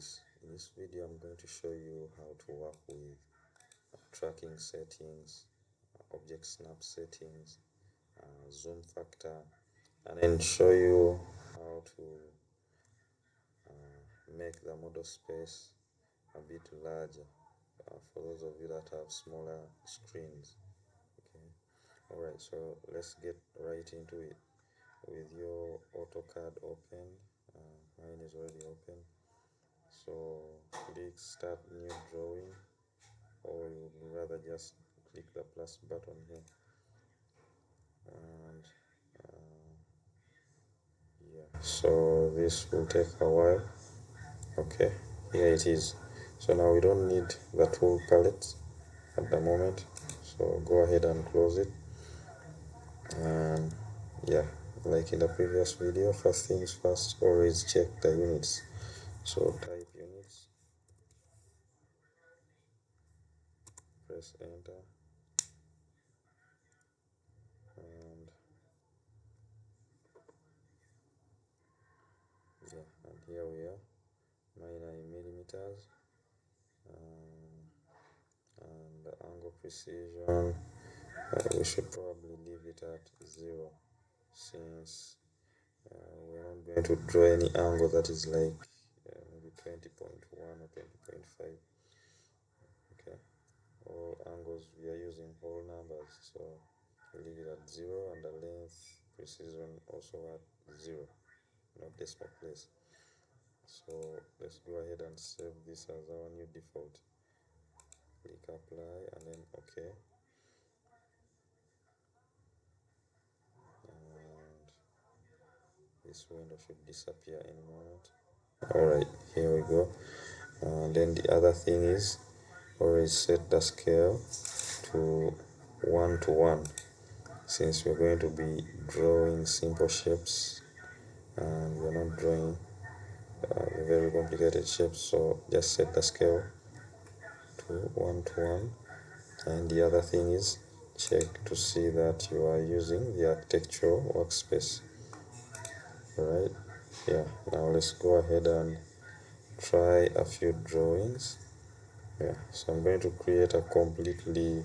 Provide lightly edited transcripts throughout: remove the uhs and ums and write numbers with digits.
guys, in this video I'm going to show you how to work with tracking settings, object snap settings, zoom factor, and then show you how to make the model space a bit larger for those of you that have smaller screens. Okay, alright, so let's get right into it. With your Autocad open, mine is already open, so click start new drawing, or you would rather just click the plus button here, and yeah, so this will take a while. Okay, here it is. So now we don't need the tool palette at the moment, so go ahead and close it. And yeah, like in the previous video, first things first, always check the units. So type units, press enter, and yeah, and here we are. Mine are in millimeters, and the angle precision, we should probably leave it at 0, since we're not going to draw any angle that is like maybe 20.1 or 20.5. okay, all angles we are using whole numbers, so leave it at 0, and the length precision also at 0, not decimal place. So let's go ahead and save this as our new default. Click apply and then OK, and this window should disappear any moment. Alright, here we go. And then the other thing is, always set the scale to 1 to 1, since we're going to be drawing simple shapes and we're not drawing very complicated shapes. So just set the scale to 1 to 1. And the other thing is, check to see that you are using the architectural workspace. Alright, yeah, now let's go ahead and try a few drawings. Yeah, so I'm going to create a completely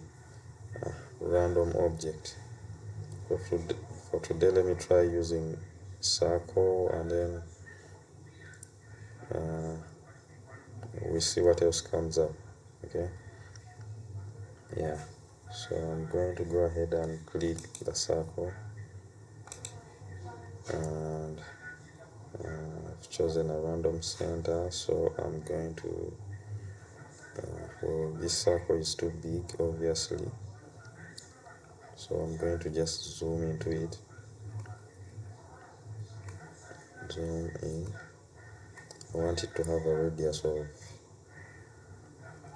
random object. For today, let me try using circle, and then we see what else comes up. Okay, yeah, so I'm going to go ahead and click the circle, and I've chosen a random center, so I'm going to well, this circle is too big obviously, so I'm going to just zoom into it. Zoom in. I want it to have a radius of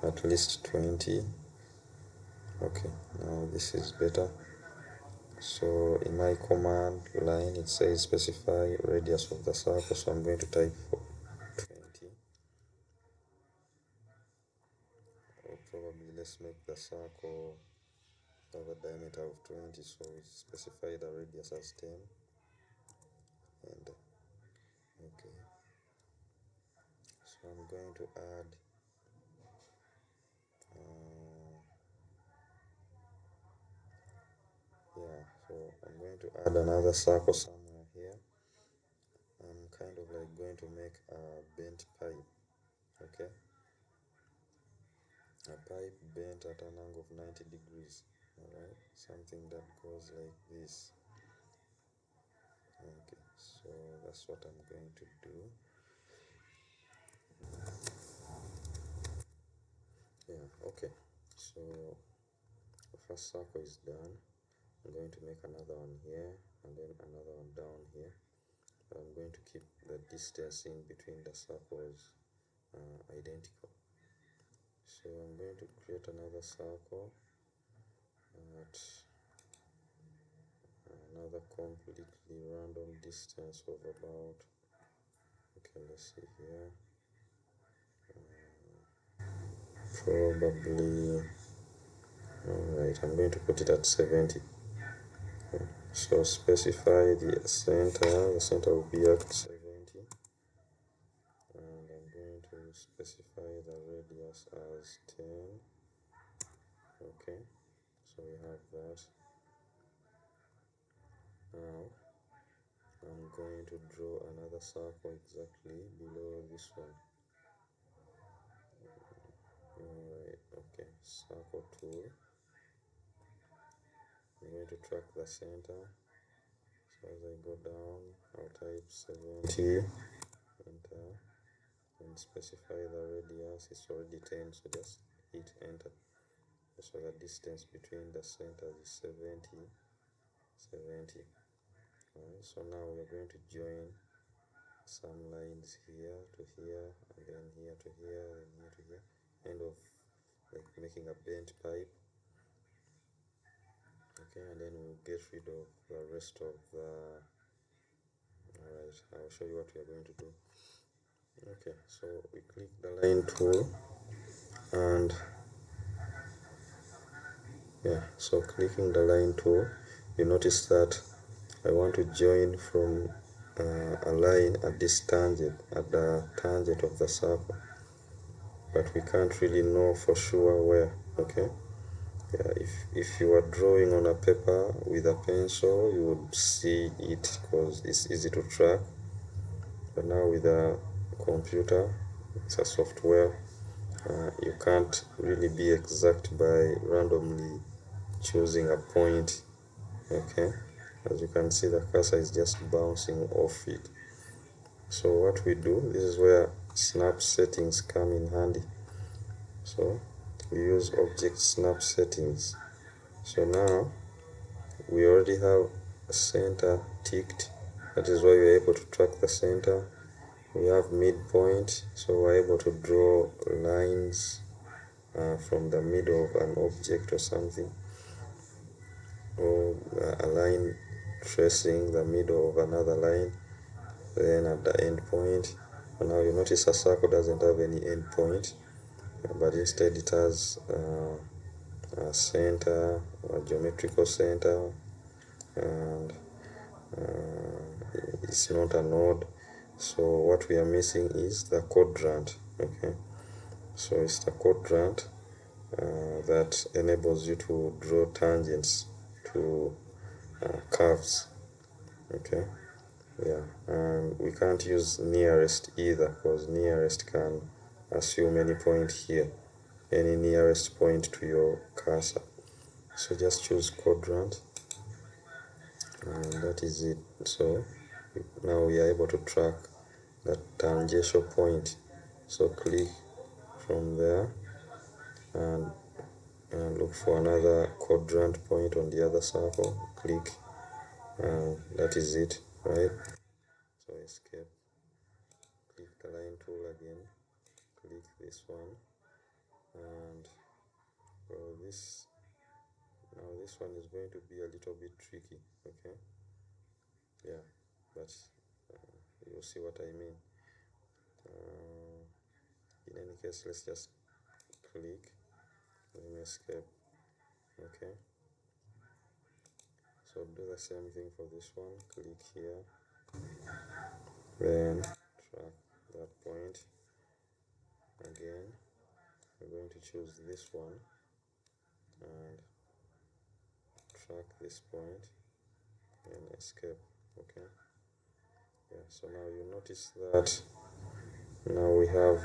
at least 20. Okay, now this is better. So in my command line it says specify radius of the circle, so I'm going to type 20, or probably let's make the circle have a diameter of 20, so we specify the radius as 10. And okay, so I'm going to add yeah, so I'm going to add another circle somewhere here. I'm kind of like going to make a bent pipe. Okay, a pipe bent at an angle of 90 degrees. Alright, something that goes like this. Okay, so that's what I'm going to do. Yeah, okay, so the first circle is done. I'm going to make another one here, and then another one down here. But I'm going to keep the distance in between the circles identical. So I'm going to create another circle at another completely random distance of about, okay, let's see here, probably, alright, I'm going to put it at 70. So specify the center will be at 70, and I'm going to will specify the radius as 10. Okay, so we have that. Now I'm going to draw another circle exactly below this one. Alright, okay, circle tool. I'm going to track the center. So as I go down, I'll type 70, enter, and specify the radius. It's already 10, so just hit enter. So the distance between the centers is 70. Alright, so now we are going to join some lines here to here, and then here to here, and here to here, kind of like making a bent pipe. Okay, and then we'll get rid of the rest of the. Alright, I'll show you what we are going to do. Okay, so we click the line tool, and yeah, so clicking the line tool, you notice that I want to join from a line at this tangent, at the tangent of the circle, but we can't really know for sure where. Okay, yeah, if you are drawing on a paper with a pencil, you would see it because it's easy to track, but now with a computer, it's a software, you can't really be exact by randomly choosing a point. Okay, as you can see, the cursor is just bouncing off it. So what we do, this is where snap settings come in handy. So we use object snap settings. So now we already have a center ticked. That is why we're able to track the center. We have midpoint, so we're able to draw lines from the middle of an object or something, or a line tracing the middle of another line. Then at the end point, and now you notice a circle doesn't have any end point, but instead it has a center, a geometrical center, and it's not a node. So what we are missing is the quadrant. Okay, so it's the quadrant that enables you to draw tangents to curves. Okay, yeah, and we can't use nearest either, because nearest can assume any point here, any nearest point to your cursor. So just choose quadrant, and that is it. So now we are able to track that tangential point. So click from there and look for another quadrant point on the other circle. Click, and that is it, right? So escape, click the line tool again, click this one, and this one is going to be a little bit tricky. Okay, yeah, but you'll see what I mean. In any case, let's just click, then escape. Okay, so do the same thing for this one. Click here, then track that point again. I'm going to choose this one and track this point and escape. Okay, yeah, so now you notice that now we have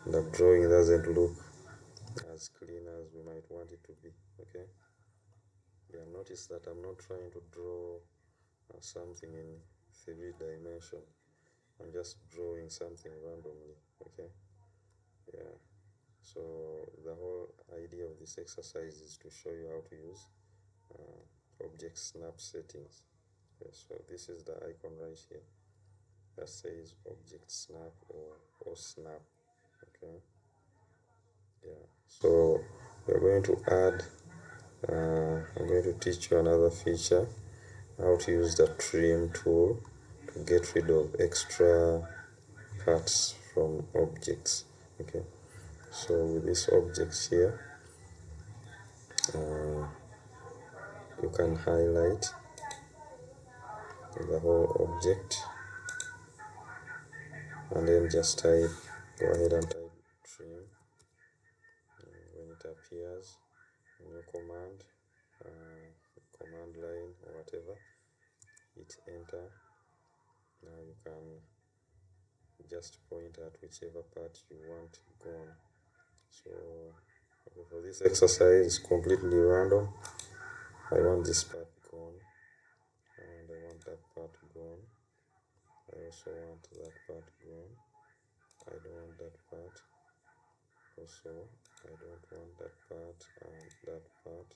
the drawing doesn't look as clean as we might want it to be. Okay, yeah, notice that I'm not trying to draw something in 3 dimension. I'm just drawing something randomly. Okay, yeah, so the whole idea of this exercise is to show you how to use object snap settings. Okay, so this is the icon right here that says object snap or snap. Okay, yeah, so we're going to add I'm going to teach you another feature, how to use the trim tool to get rid of extra parts from objects. Okay, so with these objects here, you can highlight the whole object, and then just type, go ahead and type trim. When it appears in your command line or whatever, hit enter. Now you can just point at whichever part you want gone. So okay, for this exercise it's completely random. I want this part gone, and I want that part gone. I also want that part gone. I don't want that part. Also, I don't want that part and that part.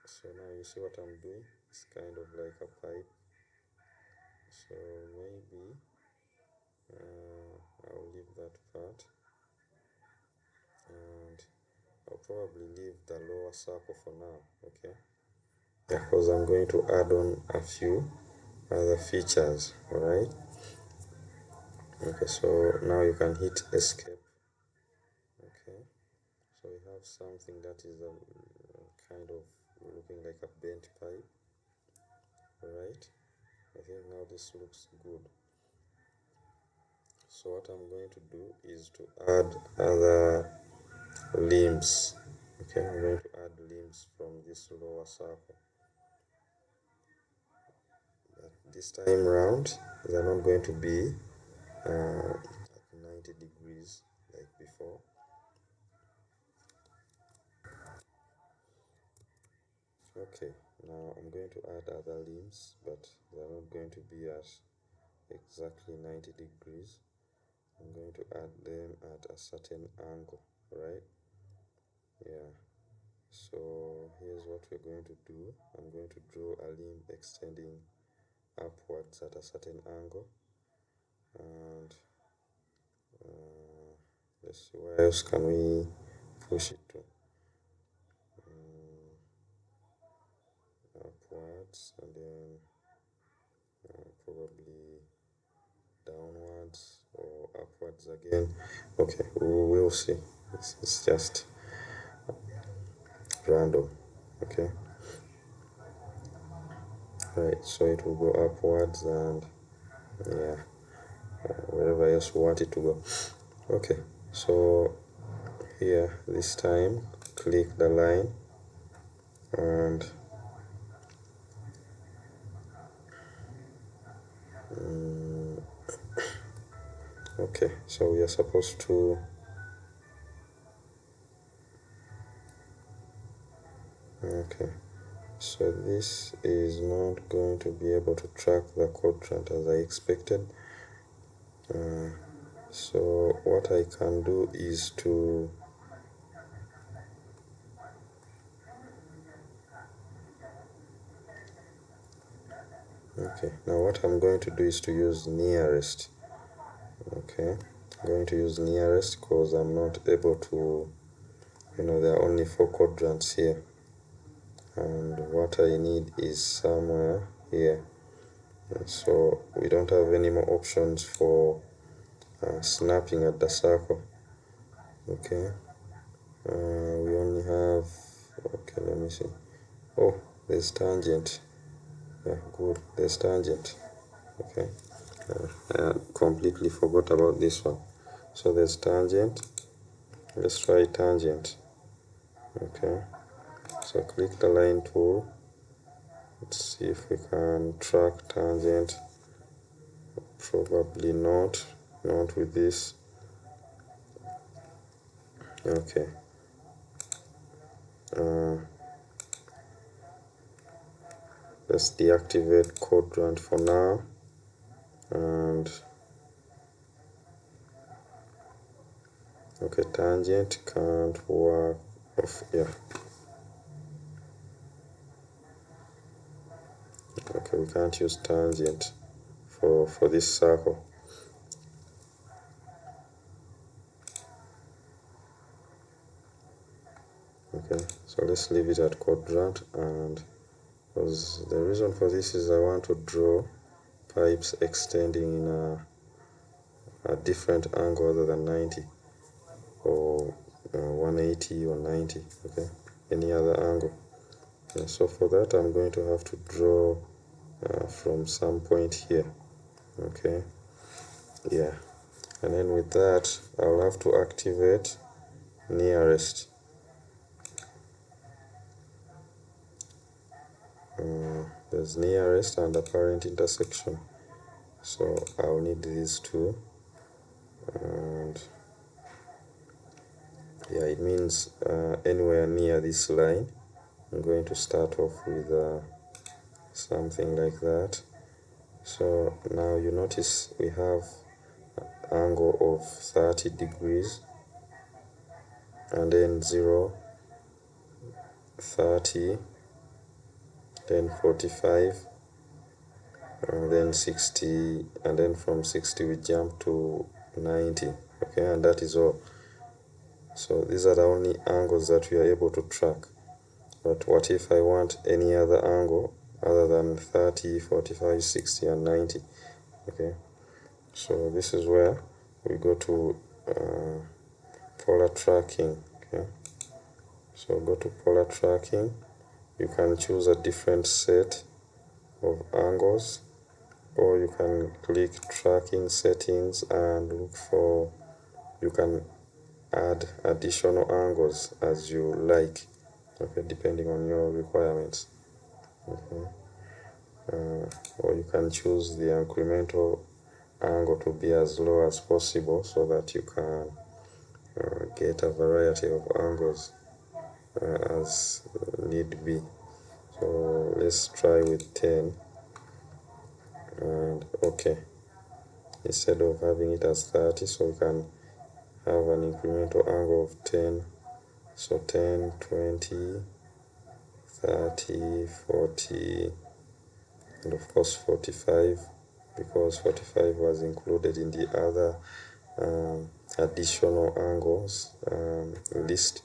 So now you see what I'm doing? It's kind of like a pipe. So maybe I'll leave that part, and I'll probably leave the lower circle for now, okay? Yeah, because I'm going to add on a few other features, alright? Okay, so now you can hit escape. Okay, so we have something that is kind of looking like a bent pipe, alright? I think now this looks good. So what I'm going to do is to add other limbs. Okay, I'm going to add limbs from this lower circle. But this time round, they're not going to be at 90 degrees like before. Okay, now I'm going to add other limbs, but they're not going to be at exactly 90 degrees. I'm going to add them at a certain angle, right? Yeah. So here's what we're going to do. I'm going to draw a limb extending upwards at a certain angle, and let's see, where else can we push it to? Upwards, and then probably downwards or upwards again. Okay, we will see. This is just random. Okay, right, so it will go upwards, and yeah, wherever else we want it to go. Okay, so here this time click the line, and okay, so we are supposed to okay, so this is not going to be able to track the quadrant as I expected. So what I can do is to okay, now what I'm going to do is to use nearest. Okay, I'm going to use nearest because I'm not able to, there are only 4 quadrants here, and what I need is somewhere here. So we don't have any more options for snapping at the circle. Okay, we only have, okay, let me see. Oh, there's tangent. Yeah, good, there's tangent. Okay, I completely forgot about this one. So there's tangent. Let's try tangent. Okay, so click the line tool. Let's see if we can track tangent. Probably not with this. Okay, let's deactivate quadrant for now, and okay, tangent can't work. Yeah, okay, we can't use tangent for this circle. Okay, so let's leave it at quadrant, and because the reason for this is I want to draw pipes extending in a different angle other than 90 or 180 or 90. Okay, any other angle. And so for that I'm going to have to draw from some point here. Okay, yeah, And then with that, I'll have to activate nearest. There's nearest and apparent intersection, so I'll need these two. And yeah, it means anywhere near this line, I'm going to start off with something like that. So now you notice we have angle of 30 degrees, and then 0, 30, then 45, and then 60, and then from 60 we jump to 90. Okay, and that is all. So these are the only angles that we are able to track. But what if I want any other angle other than 30, 45, 60, and 90? Okay, so this is where we go to polar tracking. Okay, so go to polar tracking. You can choose a different set of angles, or you can click tracking settings and look for, you can add additional angles as you like, okay, depending on your requirements. Okay. Or you can choose the incremental angle to be as low as possible so that you can get a variety of angles as need be. So let's try with 10, and okay, instead of having it as 30, so we can have an incremental angle of 10. So 10, 20, 30, 40, and of course 45, because 45 was included in the other additional angles list.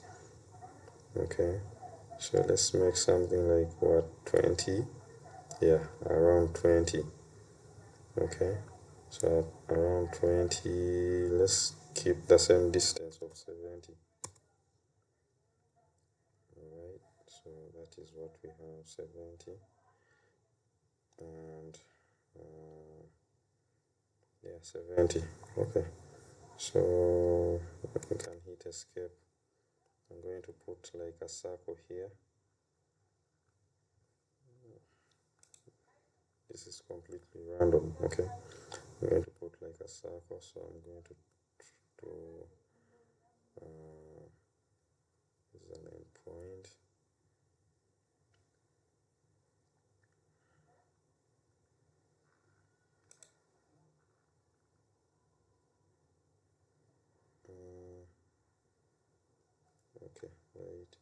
Okay, so let's make something like what, 20? Yeah, around 20. Okay, so around 20, let's keep the same distance of 70. Alright, so that is what we have, 70. And yeah, 70. Okay, so we can hit escape. I'm going to put like a circle here. This is completely random. Okay, I'm going to put like a circle, so I'm going to do this is an endpoint. Okay, wait.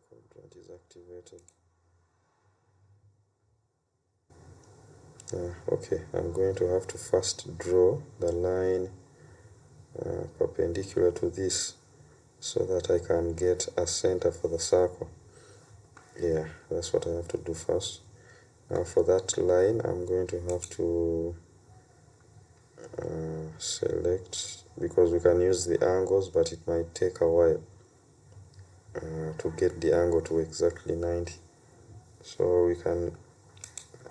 Quadrant is activated. Okay, I'm going to have to first draw the line perpendicular to this so that I can get a center for the circle. Yeah, that's what I have to do first. Now for that line, I'm going to have to select, because we can use the angles, but it might take a while to get the angle to exactly 90. So we can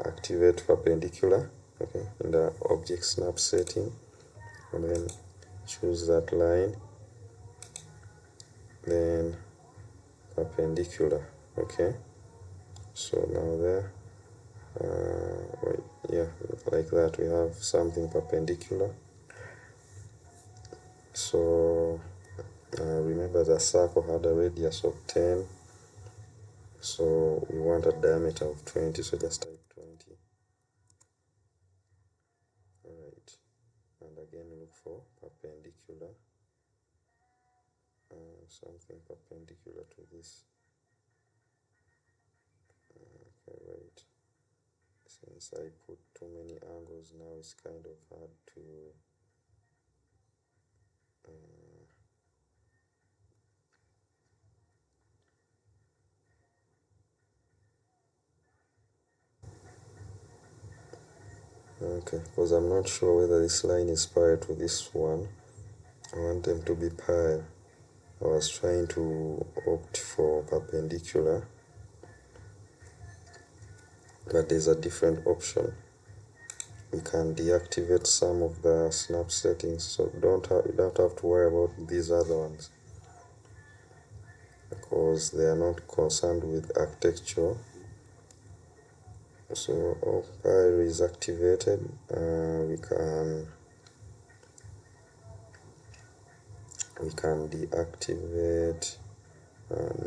activate perpendicular, okay, in the object snap setting, and then choose that line, then perpendicular. Okay, so now there, wait, yeah, like that, we have something perpendicular. So remember the circle had a radius of 10, so we want a diameter of 20, so just type 20. Alright, and again look for perpendicular, something perpendicular to this. Okay, right, since I put too many angles now, it's kind of hard to okay, because I'm not sure whether this line is parallel to this one. I want them to be parallel. I was trying to opt for perpendicular, but there's a different option. we can deactivate some of the snap settings, so you don't have to worry about these other ones because they are not concerned with architecture. So Opire is activated. We can deactivate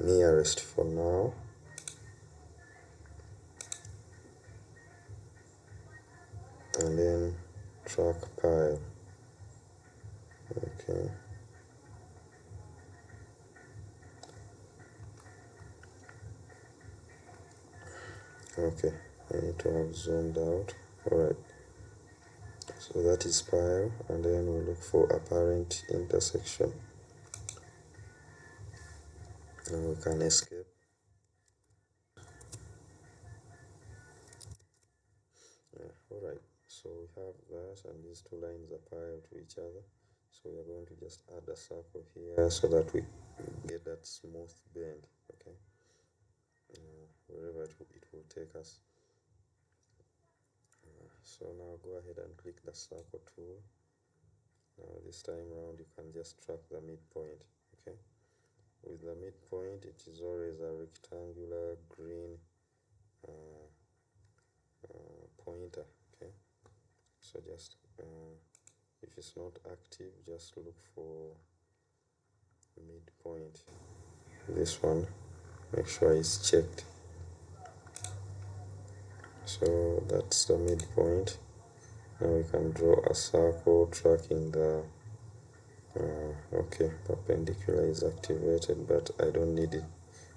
nearest for now, and then track pile. Okay. Okay, I need to have zoomed out. Alright, so that is pile, and then we look for apparent intersection, and we can escape. Yeah, alright, so we have that, and these two lines are parallel to each other, so we are going to just add a circle here so that we get that smooth bend. Okay, wherever it will take us. So now go ahead and click the circle tool. Now this time around you can just track the midpoint. Okay, with the midpoint it is always a rectangular green pointer. Okay, so just if it's not active, just look for midpoint. This one, make sure it's checked. So that's the midpoint. Now we can draw a circle tracking the okay, perpendicular is activated, but I don't need it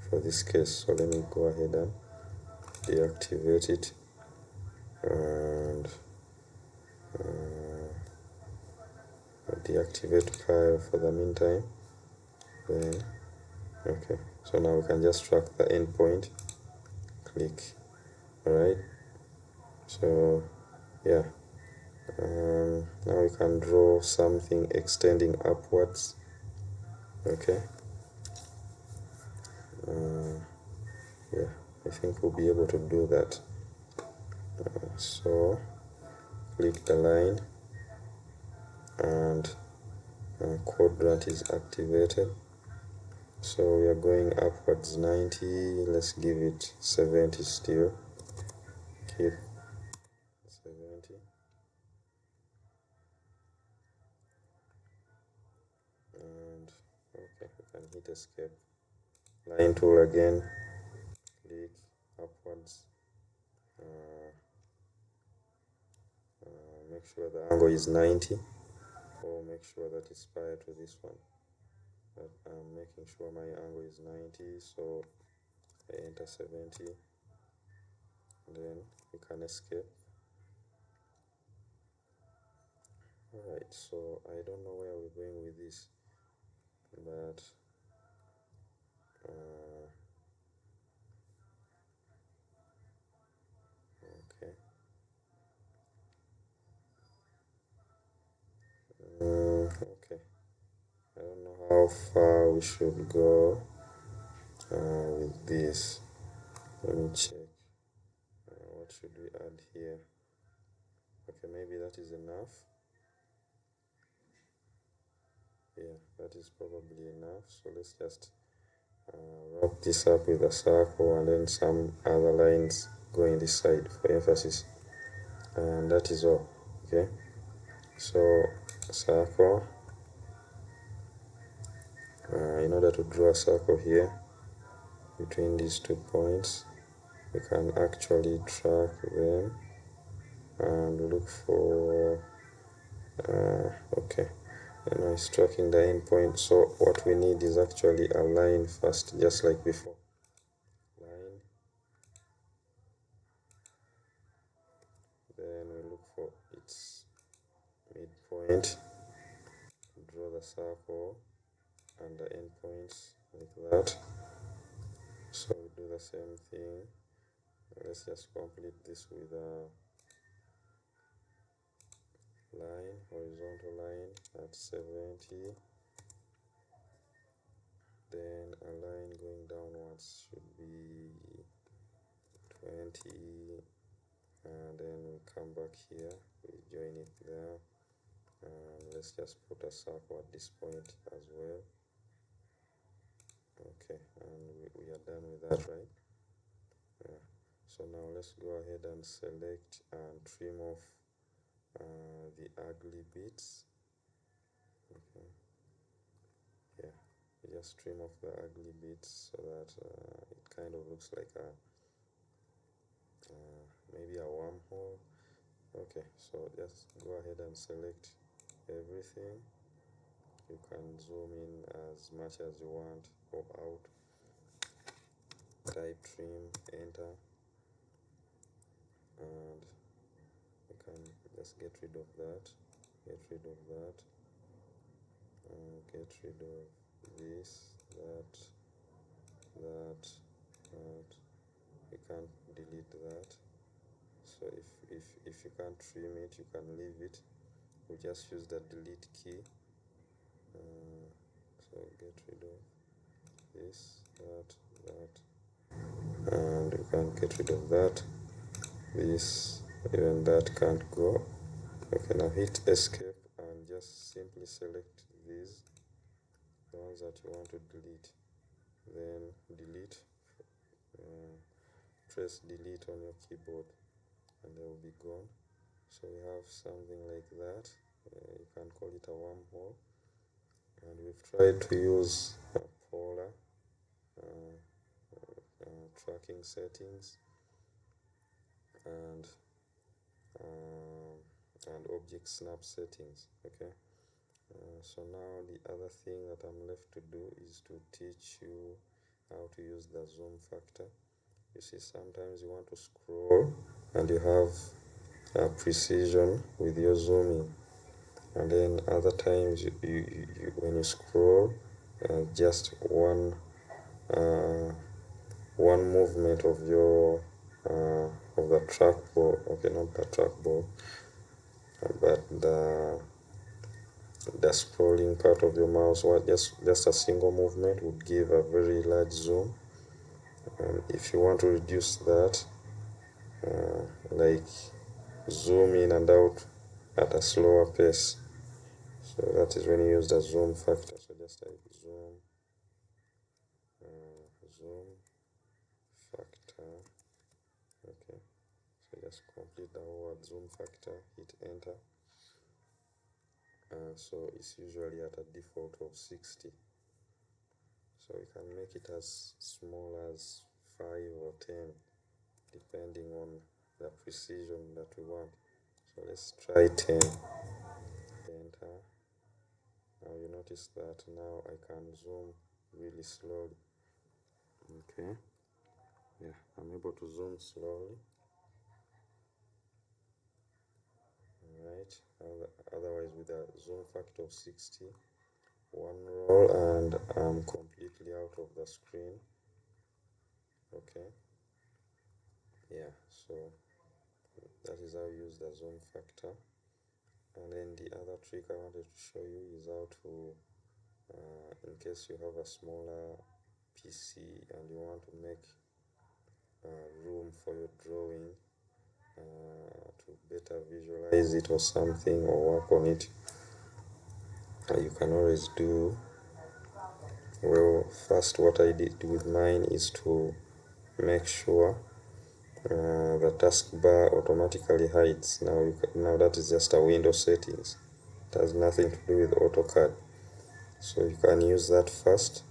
for this case, so let me go ahead and deactivate it, and deactivate pile for the meantime. Then okay, so now we can just track the endpoint, click. Alright, so yeah, now we can draw something extending upwards. Okay, yeah, I think we'll be able to do that. So click the line, and quadrant is activated, so we are going upwards 90. Let's give it 70 still. Keep 70, and okay, we can hit escape. Line tool again, click upwards, make sure the angle is 90, or make sure that it's prior to this one, but I'm making sure my angle is 90, so I enter 70, and then we can escape. Alright, so I don't know where we're going with this, but okay. Okay, I don't know how far we should go with this. Let me check. What should we add here? Okay, maybe that is enough. Yeah, that is probably enough. So let's just wrap this up with a circle, and then some other lines going this side for emphasis, and that is all. Okay, so circle. In order to draw a circle here between these 2 points, we can actually track them and look for okay, and now it's tracking the end point. So what we need is actually a line first, just like before. Line, then we look for its midpoint, draw the circle and the end points like that. So we do the same thing. Let's just complete this with a line, horizontal line at 70, then a line going downwards should be 20, and then we come come back here, we join it there, and let's just put a circle at this point as well. Okay, and we are done with that, right? Yeah. So now let's go ahead and select and trim off the ugly bits. Okay, yeah, just trim off the ugly bits so that it kind of looks like a maybe a wormhole. Okay, so just go ahead and select everything. You can zoom in as much as you want or out. Type trim, enter, and you can just get rid of that, get rid of that, get rid of this, that, that. You can't delete that. So if you can't trim it, you can leave it. We just use the delete key. So get rid of this, that, and you can get rid of that. This, even that can't go. Okay, now hit escape and just simply select these, the ones that you want to delete. Then delete, press delete on your keyboard and they will be gone. So we have something like that. You can call it a wormhole. And we've tried to use polar tracking settings and object snap settings. Okay, so now the other thing that I'm left to do is to teach you how to use the zoom factor. You see, sometimes you want to scroll and you have precision with your zooming, and then other times when you scroll, just one movement of your of the trackball, okay, not the trackball, but the scrolling part of your mouse, or just a single movement would give a very large zoom. If you want to reduce that, like zoom in and out at a slower pace, so that is when you use the zoom factor. So just type zoom factor. Okay, so just complete the whole word zoom factor, hit enter. So it's usually at a default of 60, so we can make it as small as 5 or 10 depending on the precision that we want. So let's try 10. Enter. Now you notice that now I can zoom really slowly. Okay, yeah, I'm able to zoom slowly. Alright, otherwise with a zoom factor of 60, one roll and I'm completely out of the screen. Okay, yeah, so that is how you use the zoom factor. And then the other trick I wanted to show you is how to, in case you have a smaller PC and you want to make room for your drawing, to better visualize it or something, or work on it, you can always do, well, first what I did with mine is to make sure the taskbar automatically hides. Now that is just a window settings. It has nothing to do with AutoCAD. So you can use that first,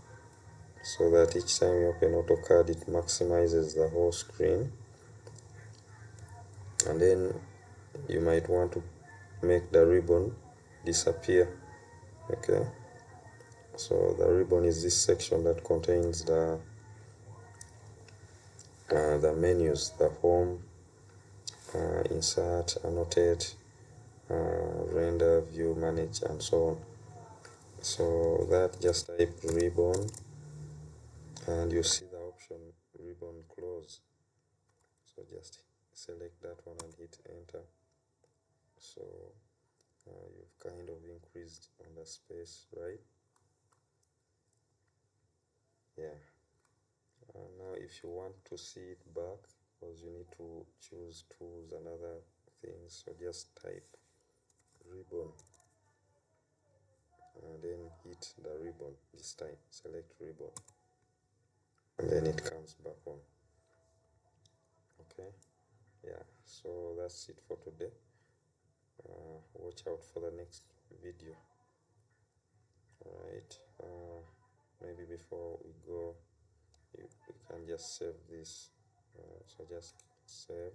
so that each time you open AutoCAD it maximizes the whole screen. And then you might want to make the ribbon disappear. Okay, so the ribbon is this section that contains the menus, the home, insert, annotate, render, view, manage, and so on. So that, just type ribbon and you see the option ribbon close. So just select that one and hit enter. So you've kind of increased on the space, right? Yeah. Now if you want to see it back, because you need to choose tools and other things, so just type ribbon and then hit the ribbon. This time select ribbon and then it comes back on. Okay, yeah, so that's it for today. Watch out for the next video. Alright, maybe before we go, we can just save this. So just save.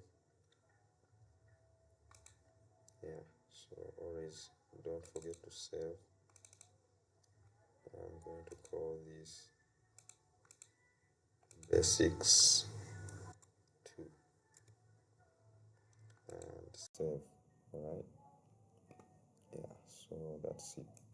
Yeah, so always don't forget to save. I'm going to call this basics 2 and save. Alright, yeah, so that's it.